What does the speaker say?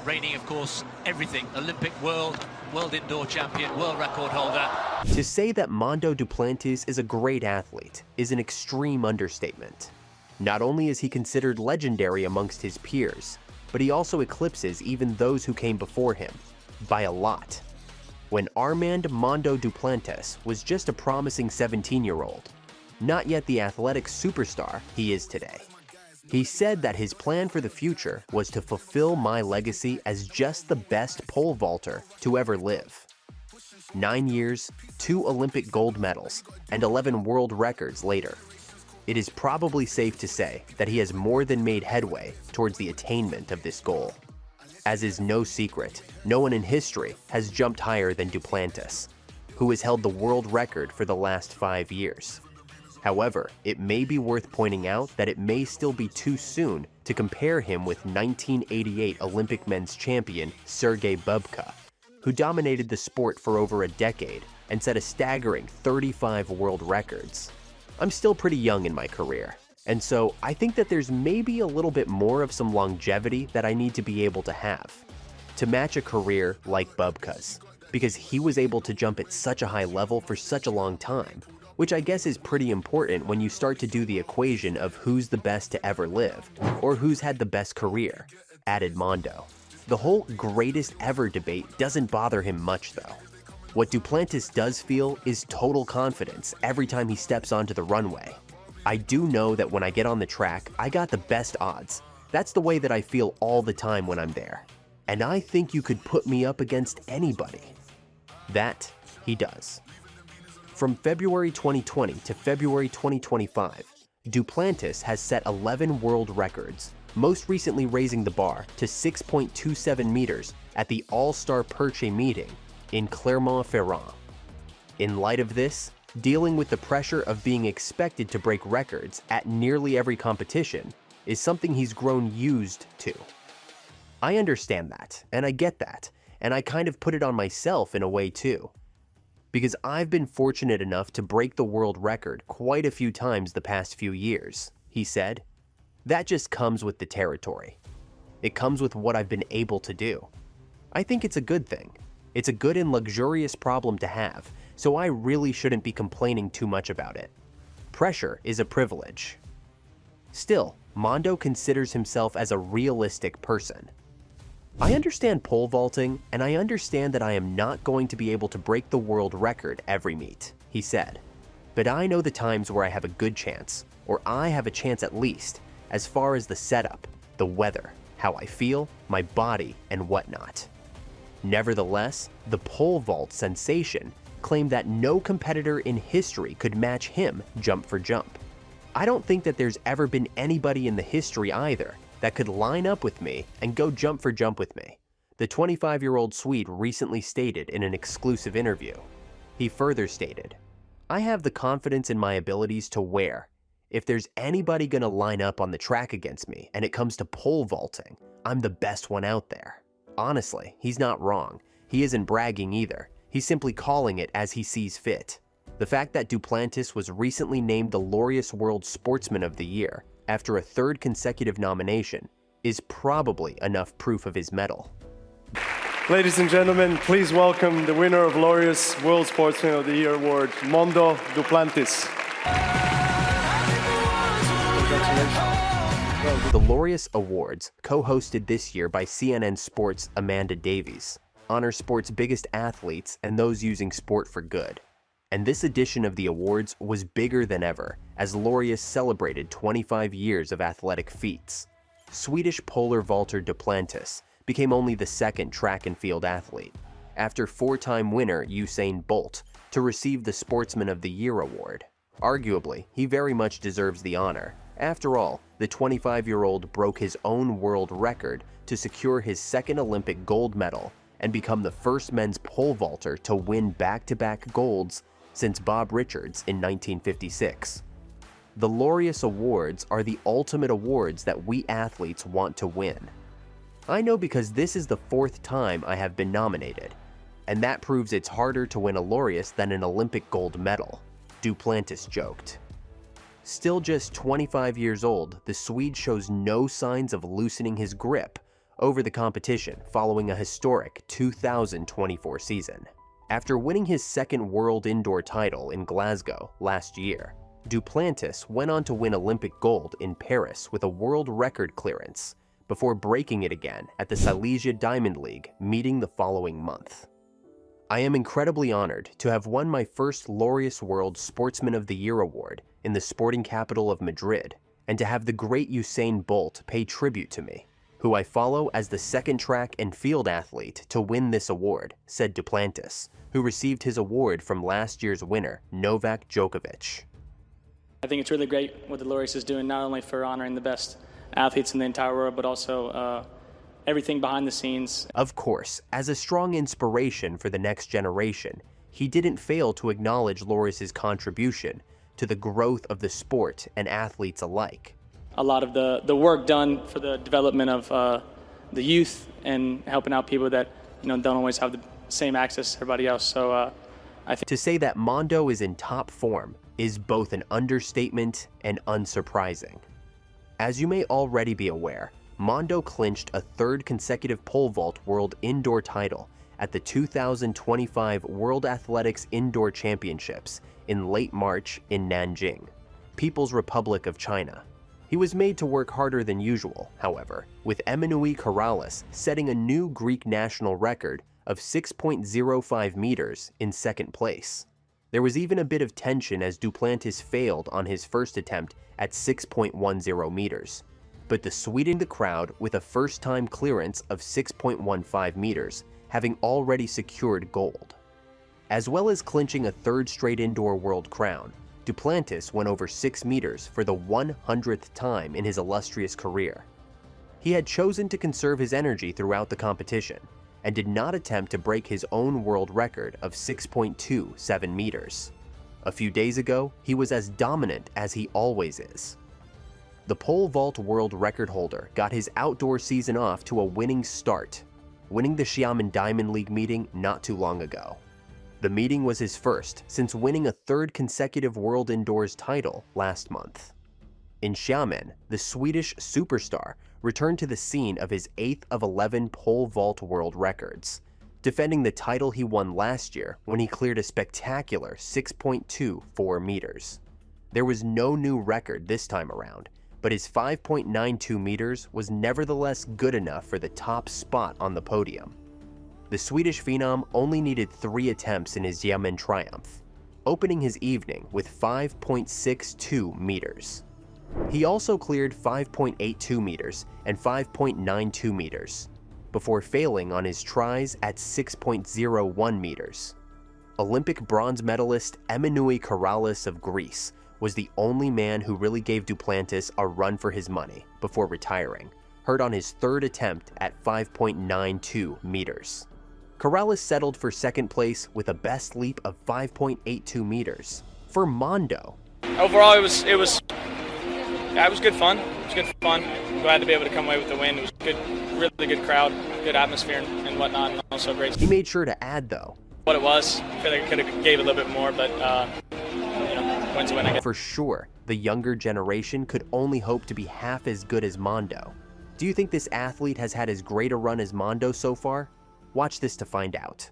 reigning, of course, everything. Olympic world indoor champion, world record holder. To say that Mondo Duplantis is a great athlete is an extreme understatement. Not only is he considered legendary amongst his peers, but he also eclipses even those who came before him, by a lot. When Armand Mondo Duplantis was just a promising 17-year-old, not yet the athletic superstar he is today. He said that his plan for the future was to fulfill my legacy as just the best pole vaulter to ever live. 9 years, 2 Olympic gold medals, and 11 world records later, it is probably safe to say that he has more than made headway towards the attainment of this goal. As is no secret, no one in history has jumped higher than Duplantis, who has held the world record for the last 5 years. However, it may be worth pointing out that it may still be too soon to compare him with 1988 Olympic men's champion Sergei Bubka, who dominated the sport for over a decade and set a staggering 35 world records. I'm still pretty young in my career, and so I think that there's maybe a little bit more of some longevity that I need to be able to have to match a career like Bubka's, because he was able to jump at such a high level for such a long time, which I guess is pretty important when you start to do the equation of who's the best to ever live, or who's had the best career, added Mondo. The whole greatest ever debate doesn't bother him much though. What Duplantis does feel is total confidence every time he steps onto the runway. I do know that when I get on the track, I got the best odds. That's the way that I feel all the time when I'm there. And I think you could put me up against anybody. That he does. From February 2020 to February 2025, Duplantis has set 11 world records, most recently raising the bar to 6.27 meters at the All-Star Perche meeting in Clermont-Ferrand. In light of this, dealing with the pressure of being expected to break records at nearly every competition is something he's grown used to. I understand that, and I get that, and I kind of put it on myself in a way too. Because I've been fortunate enough to break the world record quite a few times the past few years, he said. That just comes with the territory. It comes with what I've been able to do. I think it's a good thing. It's a good and luxurious problem to have, so I really shouldn't be complaining too much about it. Pressure is a privilege. Still, Mondo considers himself as a realistic person. I understand pole vaulting, and I understand that I am not going to be able to break the world record every meet, he said. But I know the times where I have a good chance, or I have a chance at least, as far as the setup, the weather, how I feel, my body, and whatnot. Nevertheless, the pole vault sensation claimed that no competitor in history could match him jump for jump. I don't think that there's ever been anybody in the history either that could line up with me and go jump for jump with me, the 25-year-old Swede recently stated in an exclusive interview. He further stated, I have the confidence in my abilities to where, if there's anybody gonna line up on the track against me and it comes to pole vaulting, I'm the best one out there. Honestly, he's not wrong. He isn't bragging either. He's simply calling it as he sees fit. The fact that Duplantis was recently named the Laureus World Sportsman of the Year after a 3rd consecutive nomination is probably enough proof of his mettle. Ladies and gentlemen, please welcome the winner of Laureus World Sportsman of the Year award, Mondo Duplantis. The Laureus Awards, co-hosted this year by CNN Sports' Amanda Davies, honor sport's biggest athletes and those using sport for good. And this edition of the awards was bigger than ever, as Laureus celebrated 25 years of athletic feats. Swedish polar vaulter Duplantis became only the 2nd track and field athlete, after 4-time winner Usain Bolt, to receive the Sportsman of the Year award. Arguably, he very much deserves the honor. After all, the 25-year-old broke his own world record to secure his 2nd Olympic gold medal and become the first men's pole vaulter to win back-to-back golds since Bob Richards in 1956. The Laureus Awards are the ultimate awards that we athletes want to win. I know because this is the 4th time I have been nominated, and that proves it's harder to win a Laureus than an Olympic gold medal, Duplantis joked. Still just 25 years old, the Swede shows no signs of loosening his grip over the competition following a historic 2024 season. After winning his second world indoor title in Glasgow last year, Duplantis went on to win Olympic gold in Paris with a world record clearance, before breaking it again at the Silesia Diamond League meeting the following month. I am incredibly honored to have won my first Laureus World Sportsman of the Year award in the sporting capital of Madrid, and to have the great Usain Bolt pay tribute to me, who I follow as the second track and field athlete to win this award, said Duplantis, who received his award from last year's winner, Novak Djokovic. I think it's really great what the Laureus is doing, not only for honoring the best athletes in the entire world, but also everything behind the scenes. Of course, as a strong inspiration for the next generation, he didn't fail to acknowledge Laureus's contribution to the growth of the sport and athletes alike. A lot of the work done for the development of the youth and helping out people that don't always have the same access to everybody else. So I think to say that Mondo is in top form is both an understatement and unsurprising. As you may already be aware, Mondo clinched a third consecutive pole vault world indoor title at the 2025 World Athletics Indoor Championships in late March in Nanjing, People's Republic of China. He was made to work harder than usual, however, with Emanuel Corrales setting a new Greek national record of 6.05 meters in second place. There was even a bit of tension as Duplantis failed on his first attempt at 6.10 meters, but the crowd with a first-time clearance of 6.15 meters, having already secured gold. As well as clinching a third straight indoor world crown, Duplantis went over 6 meters for the 100th time in his illustrious career. He had chosen to conserve his energy throughout the competition, and did not attempt to break his own world record of 6.27 meters. A few days ago, he was as dominant as he always is. The pole vault world record holder got his outdoor season off to a winning start, winning the Xiamen Diamond League meeting not too long ago. The meeting was his first since winning a third consecutive world indoors title last month. In Xiamen, the Swedish superstar returned to the scene of his 8th of 11 pole vault world records, defending the title he won last year when he cleared a spectacular 6.24 meters. There was no new record this time around, but his 5.92 meters was nevertheless good enough for the top spot on the podium. The Swedish phenom only needed 3 attempts in his Xiamen triumph, opening his evening with 5.62 meters. He also cleared 5.82 meters and 5.92 meters, before failing on his tries at 6.01 meters. Olympic bronze medalist Emanuel Corrales of Greece was the only man who really gave Duplantis a run for his money before retiring, hurt on his third attempt at 5.92 meters. Corrales settled for second place with a best leap of 5.82 meters. For Mondo, overall it was good fun. It was good fun. I'm glad to be able to come away with the win. It was good, really good crowd, good atmosphere and whatnot, and also great. He made sure to add though, what it was. I feel like I could have gave a little bit more, but win's a win, I guess. For sure, the younger generation could only hope to be half as good as Mondo. Do you think this athlete has had as great a run as Mondo so far? Watch this to find out.